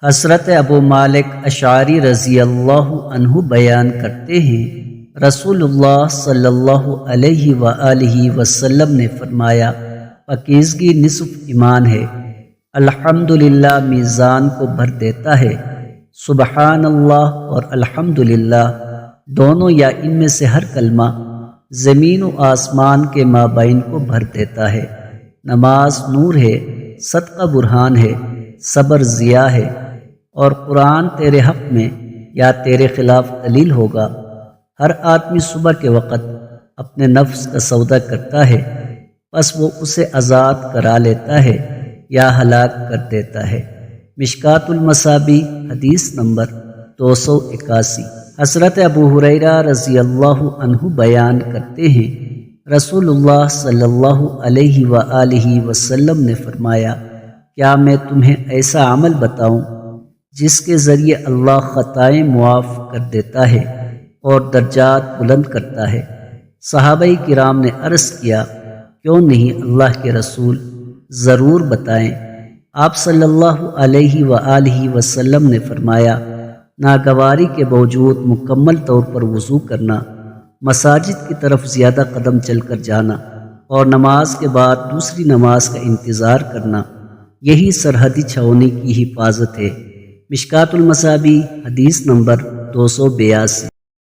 حضرت ابو مالک اشعری رضی اللہ عنہ بیان کرتے ہیں، رسول اللہ صلی اللہ علیہ وآلہ وسلم نے فرمایا، پاکیزگی نصف ایمان ہے۔ الحمدللہ میزان کو بھر دیتا ہے۔ سبحان اللہ اور الحمدللہ دونوں یا ان میں سے ہر کلمہ زمین و آسمان کے مابین کو بھر دیتا ہے۔ نماز نور ہے، صدقہ برہان ہے، صبر ضیاء ہے، اور قرآن تیرے حق میں یا تیرے خلاف دلیل ہوگا۔ ہر آدمی صبح کے وقت اپنے نفس کا سودا کرتا ہے، پس وہ اسے آزاد کرا لیتا ہے یا ہلاک کر دیتا ہے۔ مشکات المصابیح حدیث نمبر 281۔ حضرت ابو ہریرہ رضی اللہ عنہ بیان کرتے ہیں، رسول اللہ صلی اللہ علیہ وآلہ وسلم نے فرمایا، کیا میں تمہیں ایسا عمل بتاؤں جس کے ذریعے اللہ خطائیں معاف کر دیتا ہے اور درجات بلند کرتا ہے؟ صحابہ کرام نے عرض کیا، کیوں نہیں اللہ کے رسول، ضرور بتائیں۔ آپ صلی اللہ علیہ وآلہ وسلم نے فرمایا، ناگواری کے باوجود مکمل طور پر وضو کرنا، مساجد کی طرف زیادہ قدم چل کر جانا، اور نماز کے بعد دوسری نماز کا انتظار کرنا، یہی سرحدی چھاؤنی کی حفاظت ہے۔ مشکات المصابیح حدیث نمبر 282۔